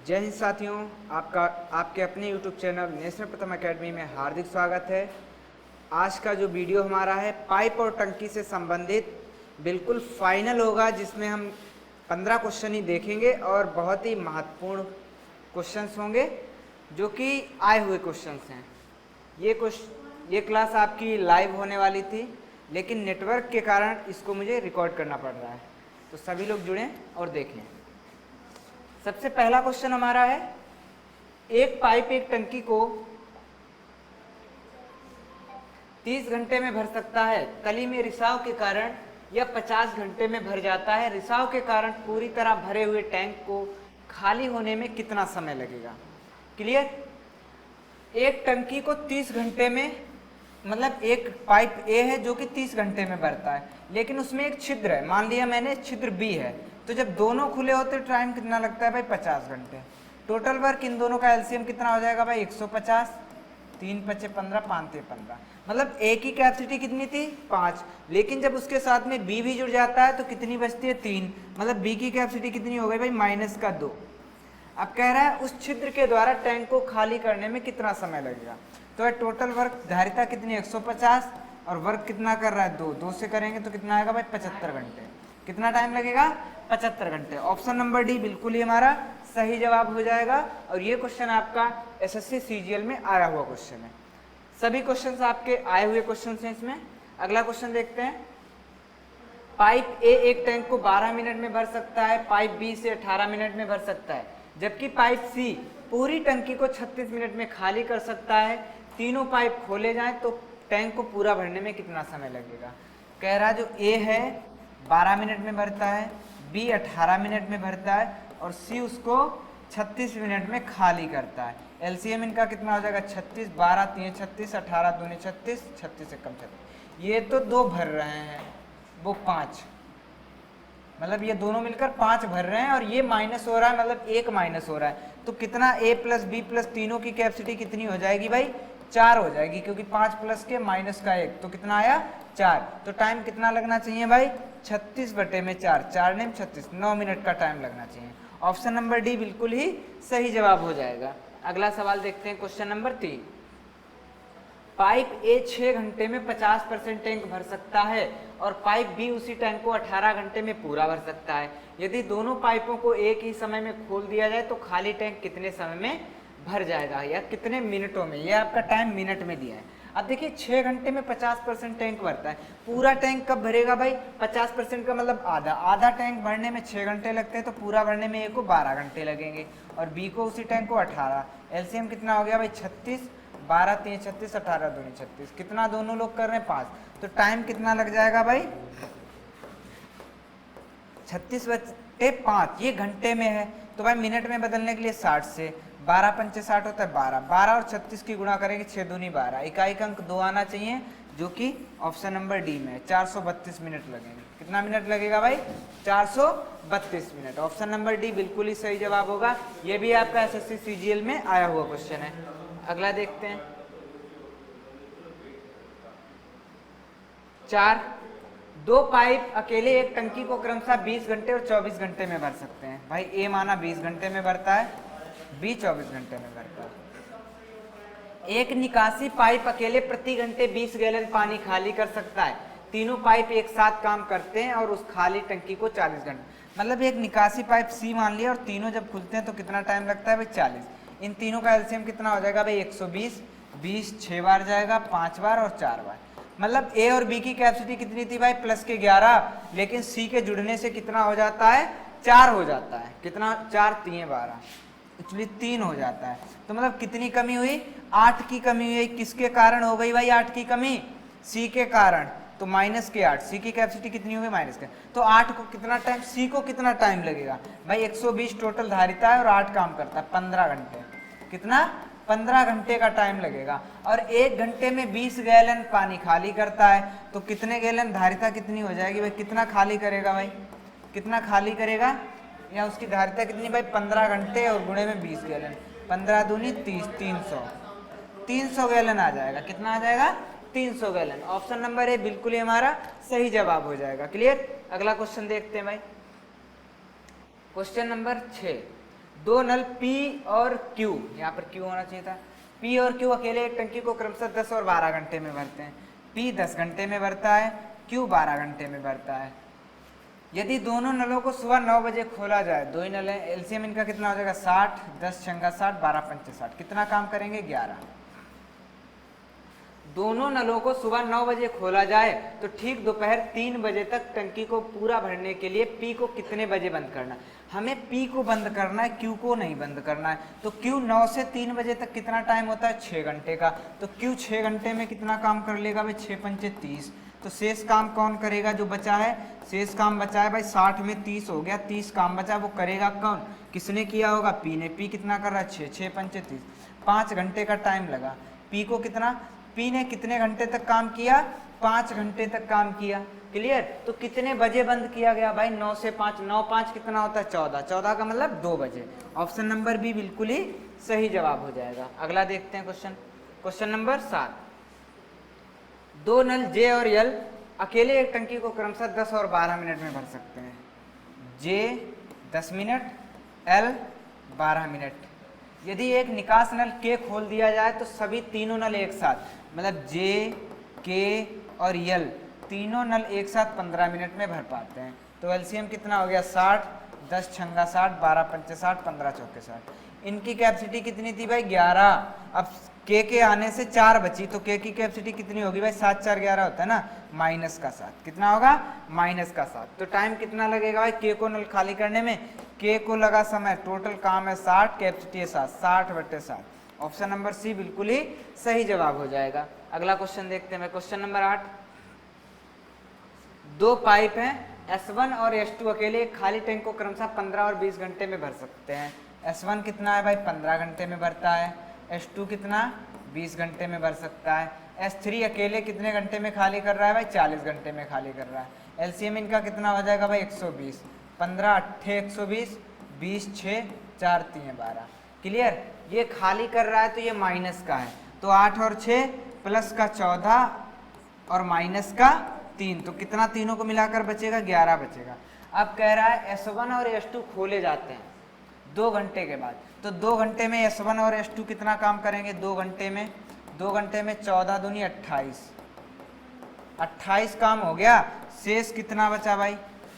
जय हिंद साथियों, आपका आपके अपने YouTube चैनल नेशनल प्रथम एकेडमी में हार्दिक स्वागत है। आज का जो वीडियो हमारा है पाइप और टंकी से संबंधित बिल्कुल फाइनल होगा, जिसमें हम 15 क्वेश्चन ही देखेंगे और बहुत ही महत्वपूर्ण क्वेश्चंस होंगे जो कि आए हुए क्वेश्चंस हैं। ये क्लास आपकी लाइव होने वाली थी, लेकिन नेटवर्क के कारण इसको मुझे रिकॉर्ड करना पड़ रहा है, तो सभी लोग जुड़ें और देखें। सबसे पहला क्वेश्चन हमारा है, एक पाइप एक टंकी को 30 घंटे में भर सकता है। तली में रिसाव के कारण यह 50 घंटे में भर जाता है। रिसाव के कारण पूरी तरह भरे हुए टैंक को खाली होने में कितना समय लगेगा? क्लियर? एक टंकी को 30 घंटे में, मतलब एक पाइप ए है जो कि 30 घंटे में भरता है, लेकिन उसमें एक छिद्र है। मान लिया मैंने छिद्र बी है, तो जब दोनों खुले होते टाइम कितना लगता है भाई? 50 घंटे। टोटल वर्क इन दोनों का एलसीएम कितना हो जाएगा भाई? 150, 3 × 5 = 15, 5 × 15, मतलब ए की कैपेसिटी कितनी थी? 5, लेकिन जब उसके साथ में बी भी जुड़ जाता है तो कितनी बचती है? 3, मतलब बी की कैपेसिटी कितनी हो गई भाई? -2। अब कह रहा है उस छिद्र के द्वारा टैंक को खाली करने में कितना समय लगेगा। तो टोटल वर्क धारिता कितनी? 150, और वर्क कितना कर रहा है? 2 से करेंगे तो कितना आएगा भाई? 75 घंटे। कितना टाइम लगेगा? 75 घंटे। ऑप्शन नंबर डी बिल्कुल ही हमारा सही जवाब हो जाएगा, और ये क्वेश्चन आपका एसएससी सीजीएल में आया हुआ क्वेश्चन है। सभी क्वेश्चन आपके आए हुए क्वेश्चन हैं इसमें। अगला क्वेश्चन देखते हैं। पाइप ए एक टैंक को 12 मिनट में भर सकता है, पाइप बी से 18 मिनट में भर सकता है, जबकि पाइप सी पूरी टंकी को 36 मिनट में खाली कर सकता है। तीनों पाइप खोले जाएं तो टैंक को पूरा भरने में कितना समय लगेगा? कह रहा जो ए है 12 मिनट में भरता है, बी 18 मिनट में भरता है, और सी उसको 36 मिनट में खाली करता है। एलसीएम इनका कितना हो जाएगा? 36, 12 × 3 = 36, 18 × 2 = 36, 36 × 1 = 36। ये तो 2 भर रहे हैं, वो 5, मतलब ये दोनों मिलकर 5 भर रहे हैं, और ये माइनस हो रहा है, मतलब 1 माइनस हो रहा है। तो कितना? ए प्लस बी प्लस तीनों की कैपेसिटी कितनी हो जाएगी भाई? 4 हो जाएगी, क्योंकि 5 प्लस के माइनस का 1, तो कितना आया? 4। तो टाइम कितना लगना चाहिए भाई? 36/4, 4 ने 36, 9 मिनट का टाइम लगना चाहिए। ऑप्शन नंबर डी बिल्कुल ही सही जवाब हो जाएगा। अगला सवाल देखते हैं, क्वेश्चन नंबर 3। पाइप ए 6 घंटे में 50% टैंक भर सकता है, और पाइप बी उसी टैंक को 18 घंटे में पूरा भर सकता है। यदि दोनों पाइपों को एक ही समय में खोल दिया जाए तो खाली टैंक कितने समय में भर जाएगा, या कितने मिनटों में? ये आपका टाइम मिनट में दिया है। अब देखिए 6 घंटे में 50% टैंक भरता है, पूरा टैंक कब भरेगा भाई? 50% का मतलब आधा टैंक भरने में 6 घंटे लगते हैं, तो पूरा भरने में ए को 12 घंटे लगेंगे, और बी को उसी टैंक को 18। एलसीएम कितना हो गया भाई? 36, 12 × 3 = 36, 18 × 2 = 36। कितना दोनों लोग कर रहे हैं? 5। तो टाइम कितना लग जाएगा भाई? 36/5, ये घंटे में है, तो भाई मिनट में बदलने के लिए 60 से 12 × 5 = 60 होता है 12, 12 और 36 की गुणा करेंगे 6 दूनी 12, इकाई का अंक 2 आना चाहिए, जो कि ऑप्शन नंबर डी में है। 432 मिनट लगेंगे। कितना मिनट लगेगा भाई? 432 मिनट। ऑप्शन नंबर डी बिल्कुल ही सही जवाब होगा। ये भी आपका एसएससी सीजीएल में आया हुआ क्वेश्चन है। अगला देखते हैं। 4, 2 पाइप अकेले एक टंकी को क्रमशः 20 घंटे और 24 घंटे में भर सकते हैं। भाई ए माना 20 घंटे में भरता है, बी 24 घंटे में भरता है। एक निकासी पाइप अकेले प्रति घंटे 20 गैलन पानी खाली कर सकता है। तीनों पाइप एक साथ काम करते हैं और उस खाली टंकी को 40 घंटे, मतलब एक निकासी पाइप सी मान लिया, और तीनों जब खुलते हैं तो कितना टाइम लगता है भाई? 40। इन तीनों का एलसीएम कितना हो जाएगा भाई? 120, 20 6 बार जाएगा, 5 बार और 4 बार, मतलब ए और बी की कैपेसिटी कितनी थी भाई? +11, लेकिन सी के जुड़ने से कितना हो जाता है? 4 हो जाता है। कितना? 4 × 3 = 12, एक्चुअली 3 हो जाता है। तो मतलब कितनी कमी हुई? 8 की कमी हुई। किसके कारण हो गई भाई 8 की कमी? सी के कारण, तो -8। सी की कैपेसिटी कितनी हो गई? माइनस के। तो 8 को कितना टाइम, सी को कितना टाइम लगेगा भाई? 120 टोटल धारिता है, और 8 काम करता है 15 घंटे। कितना? 15 घंटे का टाइम लगेगा। और 1 घंटे में 20 गैलन पानी खाली करता है, तो कितने गैलन धारिता कितनी हो जाएगी भाई? कितना खाली करेगा भाई? कितना खाली करेगा, या उसकी धारिता कितनी भाई? 15 घंटे और गुणे में 20 गैलन, 15 दूनी 30, 300 गैलन आ जाएगा। कितना आ जाएगा? 300 गैलन। ऑप्शन नंबर ए बिल्कुल ही हमारा सही जवाब हो जाएगा। क्लियर? अगला क्वेश्चन देखते हैं भाई, क्वेश्चन नंबर 6। दो नल P और Q, यहाँ पर Q होना चाहिए था, P और Q अकेले एक टंकी को क्रमशः 10 और 12 घंटे में भरते हैं। P 10 घंटे में भरता है, Q 12 घंटे में भरता है। यदि दोनों नलों को सुबह 9 बजे खोला जाए, दो ही नल हैं, एलसीएम इनका कितना हो जाएगा 60, 10 छंगा 60, 12 पंचे 60, कितना काम करेंगे 11। दोनों नलों को सुबह 9 बजे खोला जाए तो ठीक दोपहर 3 बजे तक टंकी को पूरा भरने के लिए P को कितने बजे बंद करना है? हमें P को बंद करना है, Q को नहीं बंद करना है। तो Q 9 से 3 बजे तक कितना टाइम होता है 6 घंटे का, तो Q 6 घंटे में कितना काम कर लेगा भाई 6 पंचे 30। तो शेष काम कौन करेगा जो बचा है? शेष काम बचा है भाई 60 में 30 हो गया, 30 काम बचा, वो करेगा कौन? किसने किया होगा? P ने। P कितना कर रहा है 6, 6 पंचे 30, 5 घंटे का टाइम लगा। P को कितना, P ने कितने घंटे तक काम किया? 5 घंटे तक काम किया। क्लियर? तो कितने बजे बंद किया गया भाई? 9 से 5, 9 5 कितना होता है 14, 14 का मतलब 2 बजे। ऑप्शन नंबर बी बिल्कुल ही सही जवाब हो जाएगा। अगला देखते हैं क्वेश्चन, क्वेश्चन नंबर 7। दो नल J और L अकेले एक टंकी को क्रमशः 10 और 12 मिनट में भर सकते हैं। J 10 minute, L 12 minute. यदि एक निकास नल K खोल दिया जाए तो सभी तीनों नल एक साथ, मतलब J, K और L तीनों नल एक साथ 15 मिनट में भर पाते हैं। तो एलसीएम कितना हो गया 60, 10 छंगा 60, 12 पंचे 60, 15 चौके 60। इनकी कैपेसिटी कितनी थी भाई 11। अब K के आने से 4 बची, तो K की कैपेसिटी कितनी होगी भाई 7 4 11 होता है ना, माइनस का 7। कितना होगा? माइनस का 7। तो टाइम कितना लगेगा भाई K को नल खाली करने में? K को लगा समय, टोटल काम है 60, कैपेसिटी है 7, 60/7। ऑप्शन नंबर सी बिल्कुल ही सही जवाब हो जाएगा। अगला क्वेश्चन देखते हैं, क्वेश्चन नंबर 8। दो पाइप हैं S1 और S2 अकेले एक खाली टैंक को क्रमशः 15 और 20 घंटे में भर सकते हैं। S1 कितना है भाई 15 घंटे में भरता है, S2 कितना 20 घंटे में भर सकता है। S3 अकेले कितने घंटे में खाली कर रहा है भाई 40 घंटे में खाली कर रहा है। एलसीएम इनका कितना हो जाएगा भाई 120, 15 8 120, 20 6 4 3 12। क्लियर? ये खाली कर रहा है तो ये माइनस का है, तो 8 और 6 प्लस का 14 और माइनस का 3, तो कितना तीनों को मिलाकर बचेगा 11 बचेगा। अब कह रहा है S1 और S2 खोले जाते हैं 2 घंटे के बाद, तो 2 घंटे में S1 और S2 कितना काम करेंगे? 2 घंटे में 14 दूनी 28, 28 काम हो गया। शेष कितना बचा भाई?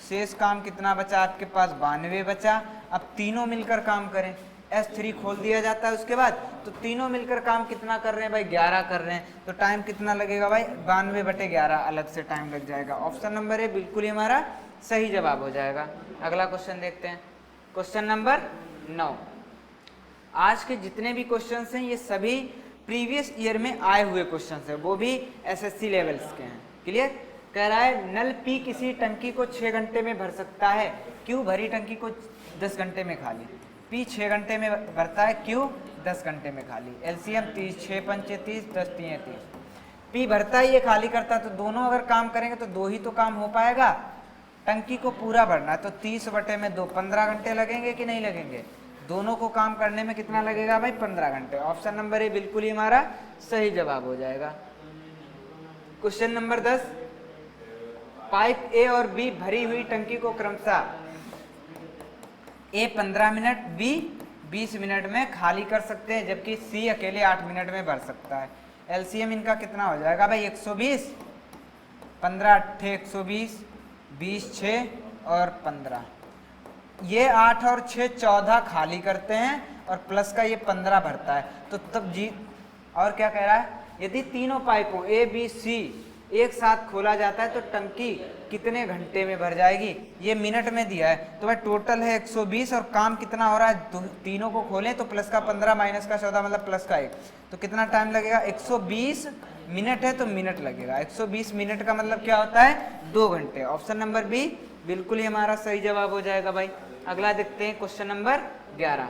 शेष काम कितना बचा आपके पास? 92 बचा। अब तीनों मिलकर काम करें, S3 खोल दिया जाता है उसके बाद, तो तीनों मिलकर काम कितना कर रहे हैं भाई 11 कर रहे हैं। तो टाइम कितना लगेगा भाई 92/11 अलग से टाइम लग जाएगा। ऑप्शन नंबर ए बिल्कुल ही हमारा सही जवाब हो जाएगा। अगला क्वेश्चन देखते हैं, क्वेश्चन नंबर 9। आज के जितने भी क्वेश्चन हैं ये सभी प्रीवियस ईयर में आए हुए क्वेश्चन है, वो भी SSC लेवल्स के हैं। क्लियर? कह रहा है नल P किसी टंकी को 6 घंटे में भर सकता है, Q भरी टंकी को 10 घंटे में खाली। P 6 घंटे में भरता है, Q 10 घंटे में खाली। एलसीएम 30, 6 पंचे 30, 10 3 30। P भरता है, ये खाली करता है, तो दोनों अगर काम करेंगे तो 2 ही तो काम हो पाएगा। टंकी को पूरा भरना है तो 30/2 15 घंटे लगेंगे कि नहीं लगेंगे? दोनों को काम करने में कितना लगेगा भाई 15 घंटे। ऑप्शन नंबर ए बिल्कुल ही हमारा सही जवाब हो जाएगा। Question number 10। पाइप ए और बी भरी हुई टंकी को क्रमशः ए 15 मिनट, बी 20 मिनट में खाली कर सकते हैं, जबकि सी अकेले 8 मिनट में भर सकता है। एलसीएम इनका कितना हो जाएगा भाई 120, 15 8 120, 20 6 और 15। ये 8 और 6 14 खाली करते हैं और प्लस का ये 15 भरता है। तो तब जी और क्या कह रहा है? यदि तीनों पाइपों ए बी सी एक साथ खोला जाता है तो टंकी कितने घंटे में भर जाएगी? ये मिनट में दिया है, तो भाई टोटल है 120 और काम कितना हो रहा है? तीनों को खोलें तो प्लस का 15 माइनस का 14 मतलब प्लस का 1, तो कितना टाइम लगेगा? 120 मिनट है तो मिनट लगेगा। 120 मिनट का मतलब क्या होता है? 2 घंटे। ऑप्शन नंबर बी बिल्कुल ही हमारा सही जवाब हो जाएगा भाई। अगला देखते हैं क्वेश्चन नंबर 11।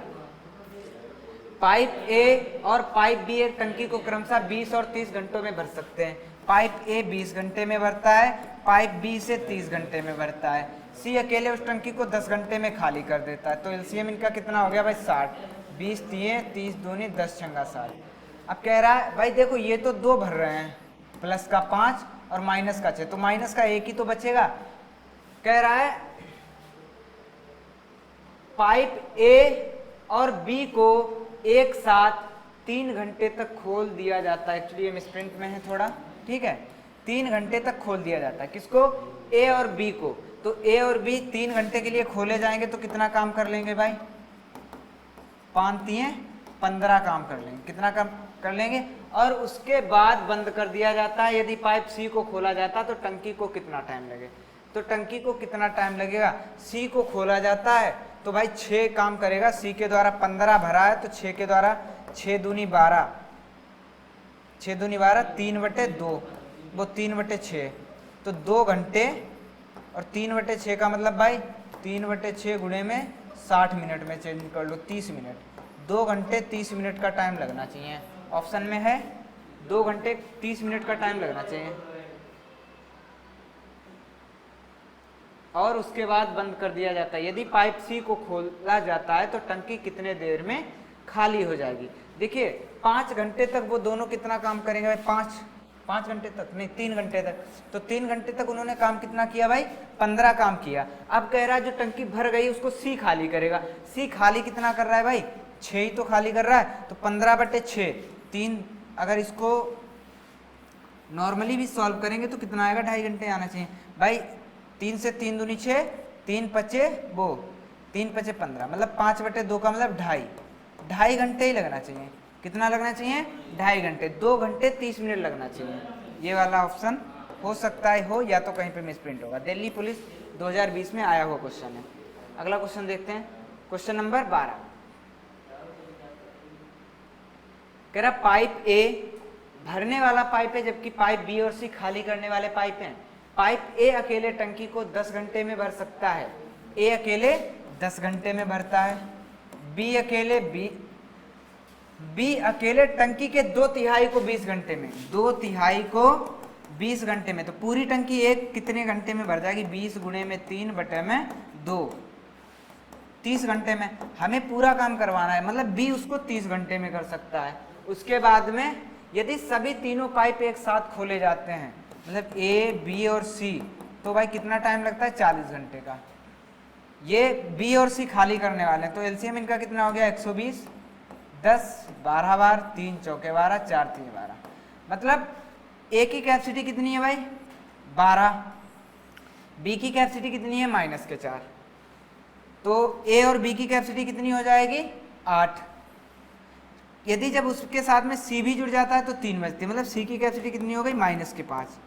पाइप ए और पाइप बी एक टंकी को क्रमशः 20 और 30 घंटों में भर सकते हैं। पाइप ए 20 घंटे में भरता है, पाइप बी से 30 घंटे में भरता है। सी अकेले उस टंकी को 10 घंटे में खाली कर देता है। तो एलसीएम इनका कितना हो गया भाई 60, 20 3 30 दूनी 10 छंगा 60। अब कह रहा है भाई देखो ये तो 2 भर रहे हैं, प्लस का 5 और माइनस का 6, तो माइनस का 1 ही तो बचेगा। कह रहा है पाइप ए और बी को एक साथ 3 घंटे तक खोल दिया जाता है। एक्चुअली ये मिसप्रिंट में है थोड़ा, ठीक है, 3 घंटे तक खोल दिया जाता है। किसको? ए और बी को। तो ए और बी 3 घंटे के लिए खोले जाएंगे तो कितना काम कर लेंगे भाई? 5 3 15 काम कर लेंगे। कितना काम कर लेंगे? और उसके बाद बंद कर दिया जाता है। यदि पाइप सी को खोला जाता तो टंकी को कितना टाइम लगे? तो टंकी को कितना टाइम लगेगा? सी को खोला जाता है तो भाई 6 काम करेगा, सी के द्वारा 15 भरा है तो 6 के द्वारा 6 दूनी 12, 6 दूनी 12, 3/2, वो 3/6, तो 2 घंटे। और 3/6 का मतलब भाई 3/6 गुणे में 60 मिनट में चेंज कर लो, 30 मिनट। 2 घंटे 30 मिनट का टाइम लगना चाहिए। ऑप्शन में है 2 घंटे 30 मिनट का टाइम लगना चाहिए। और उसके बाद बंद कर दिया जाता है। यदि पाइप सी को खोला जाता है तो टंकी कितने देर में खाली हो जाएगी? देखिए 5 घंटे तक वो दोनों कितना काम करेंगे भाई? 5 घंटे तक नहीं, 3 घंटे तक। तो 3 घंटे तक उन्होंने काम कितना किया भाई? 15 काम किया। अब कह रहा है जो टंकी भर गई उसको सी खाली करेगा। सी खाली कितना कर रहा है भाई? 6 ही तो खाली कर रहा है। तो 15/6, 3, अगर इसको नॉर्मली भी सॉल्व करेंगे तो कितना आएगा? 2.5 घंटे आना चाहिए भाई। 3 से 3 दूनी 6, 3 पचे वो 3 पचे 15, मतलब 5/2 का मतलब 2.5 घंटे ही लगना चाहिए। कितना लगना चाहिए? 2.5 घंटे। 2 घंटे 30 मिनट लगना चाहिए। ये वाला ऑप्शन हो सकता है हो, या तो कहीं पे मिसप्रिंट होगा। दिल्ली पुलिस 2020 में आया हुआ क्वेश्चन है। अगला क्वेश्चन देखते हैं, क्वेश्चन नंबर 12। कह रहा पाइप ए भरने वाला पाइप है जबकि पाइप बी और सी खाली करने वाले पाइप हैं। पाइप ए अकेले टंकी को 10 घंटे में भर सकता है। ए अकेले 10 घंटे में भरता है। बी अकेले टंकी के 2/3 को 20 घंटे में, 2/3 को 20 घंटे में। तो पूरी टंकी एक कितने घंटे में भर जाएगी? 20 गुणे में 3/2, 30 घंटे में। हमें पूरा काम करवाना है, मतलब बी उसको 30 घंटे में कर सकता है। उसके बाद में यदि सभी तीनों पाइप एक साथ खोले जाते हैं, मतलब ए बी और सी, तो भाई कितना टाइम लगता है? 40 घंटे का। ये बी और सी खाली करने वाले हैं तो एलसीएम इनका कितना हो गया? 120, 10 12 बार, 3 चौके 12, 4 3 12, मतलब ए की कैपेसिटी कितनी है भाई? 12। बी की कैपेसिटी कितनी है? -4। तो ए और बी की कैपेसिटी कितनी हो जाएगी? 8। यदि जब उसके साथ में सी भी जुड़ जाता है तो 3 बचती है, मतलब सी की कैपेसिटी कितनी हो गई? -5।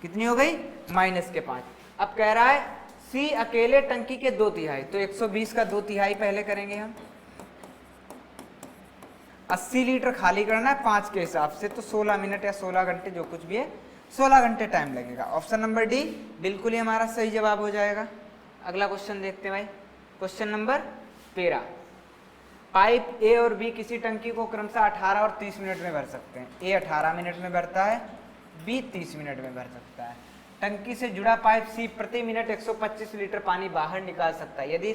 कितनी हो गई? -5। अब कह रहा है सी अकेले टंकी के 2/3, तो 120 का 2/3 पहले करेंगे हम। 80 लीटर खाली करना है 5 के हिसाब से, तो 16 मिनट या 16 घंटे जो कुछ भी है, 16 घंटे टाइम लगेगा। ऑप्शन नंबर डी बिल्कुल ही हमारा सही जवाब हो जाएगा। अगला क्वेश्चन देखते हैं भाई, क्वेश्चन नंबर 13। पाइप ए और बी किसी टंकी को क्रमशः 18 और 30 मिनट में भर सकते हैं। ए 18 मिनट में भरता है, बी 30 मिनट में भर सकता है। टंकी से जुड़ा पाइप सी प्रति मिनट 125 लीटर पानी बाहर निकाल सकता है। यदि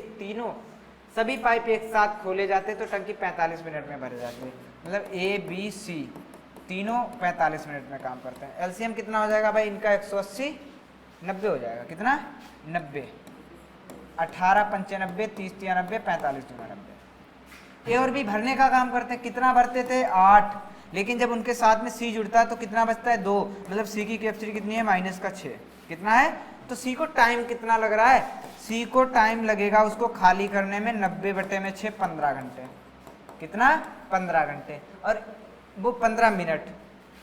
सभी पाइप एक साथ खोले जाते तो टंकी 45 मिनट में भर जाती है। मतलब ए बी सी तीनों 45 मिनट में काम करते हैं। एलसीएम कितना हो जाएगा भाई इनका? 180, 90 हो जाएगा। कितना? 90। 18 95, 30 93, 45 90। ए और बी भरने का काम करते हैं। कितना भरते थे? 8। लेकिन जब उनके साथ में सी जुड़ता है तो कितना बचता है? 2। मतलब सी की कैपेसिटी कितनी है? -6। कितना है? तो सी को टाइम कितना लग रहा है? सी को टाइम लगेगा उसको खाली करने में 90/6 15 घंटे। कितना? 15 घंटे। और वो 15 मिनट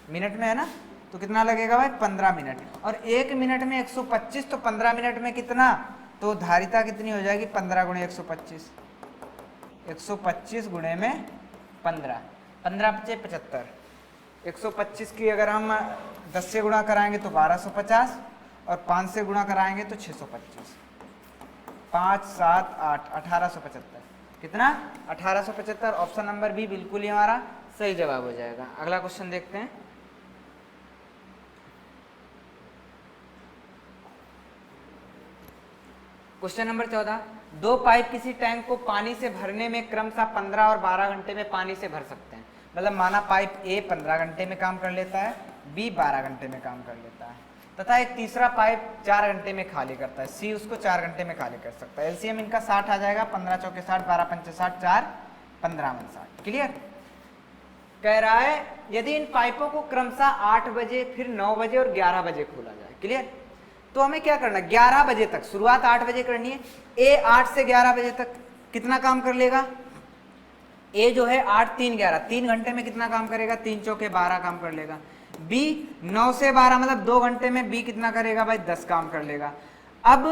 में है ना, तो कितना लगेगा भाई? 15 मिनट। और 1 मिनट में 125, तो 15 मिनट में कितना? तो धारिता कितनी हो जाएगी? 15 × 125, 125 गुणे में 15, 15 × 5 = 75। 125 की अगर हम 10 से गुणा कराएंगे तो 1250, और 5 से गुणा कराएंगे तो 625। 5 7 8 1875। कितना? 1875। ऑप्शन नंबर बी बिल्कुल ही हमारा सही जवाब हो जाएगा। अगला क्वेश्चन देखते हैं, क्वेश्चन नंबर 14। 2 पाइप किसी टैंक को पानी से भरने में क्रमशः 15 और 12 घंटे में पानी से भर सकते हैं। मतलब माना पाइप ए 15 घंटे में काम कर लेता है, बी 12 घंटे में काम कर लेता है, तथा एक तीसरा पाइप 4 घंटे में खाली करता है, सी उसको 4 घंटे में खाली कर सकता है। एलसीएम इनका 60 आ जाएगा। 15 × 4 = 60, 12 × 5 = 60, 4 15 क्लियर। कह रहा है यदि इन पाइपों को क्रमशः 8 बजे फिर 9 बजे और 11 बजे खोला जाए, क्लियर। तो हमें क्या करना है, 11 बजे तक, शुरुआत 8 बजे करनी है। ए 8 से 11 बजे तक कितना काम कर लेगा, ए जो है 8 3 11, 3 घंटे में कितना काम करेगा, 3 चौके 12 काम कर लेगा। बी 9 से 12 मतलब 2 घंटे में बी कितना करेगा भाई, 10 काम कर लेगा। अब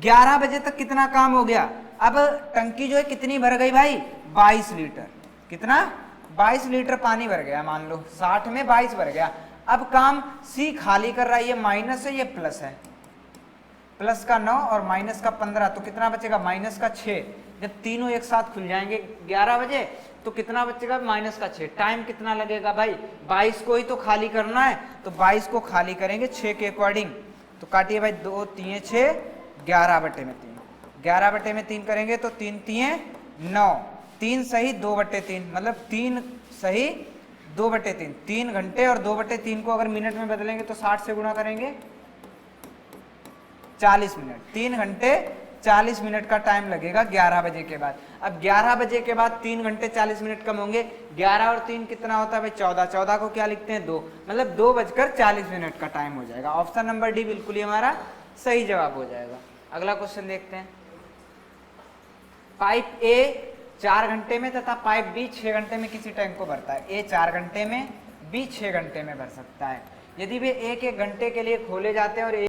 11 बजे तक कितना काम हो गया, अब टंकी जो है कितनी भर गई भाई, 22 लीटर। कितना, 22 लीटर पानी भर गया, मान लो 60 में 22 भर गया। अब काम सी खाली कर रहा है, ये माइनस है ये प्लस है, प्लस का 9 और माइनस का 15, तो कितना बचेगा, माइनस का 6। जब तीनों एक साथ खुल जाएंगे 11 बजे तो कितना बचेगा, माइनस का 6। टाइम कितना लगेगा भाई, 22 को ही तो खाली करना है, तो 22 को खाली करेंगे 6 के अकॉर्डिंग। तो काटिए भाई, 2 3 6, 11 बटे में 3, 11 बटे में 3 करेंगे तो 3 3 9, 3 सही 2 बटे 3, मतलब 3 सही 2 बटे 3, 3 घंटे। और 2 बटे 3 को अगर मिनट में बदलेंगे तो 60 से गुणा करेंगे 40 मिनट, 3 घंटे 40 मिनट का टाइम लगेगा 11 बजे के बाद। अब 11 बजे के बाद 3 घंटे 40 मिनट कम होंगे, 11 और 3 कितना होता है भाई, 14, 14 को क्या लिखते हैं 2, मतलब 2:40 का टाइम हो जाएगा। ऑप्शन नंबर डी बिल्कुल ही हमारा सही जवाब हो जाएगा। अगला क्वेश्चन देखते हैं। पाइप ए 4 घंटे में तथा पाइप बी 6 घंटे में किसी टैंक को भरता है। ए 4 घंटे में, बी 6 घंटे में भर सकता है। यदि वे एक एक घंटे के लिए खोले जाते हैं और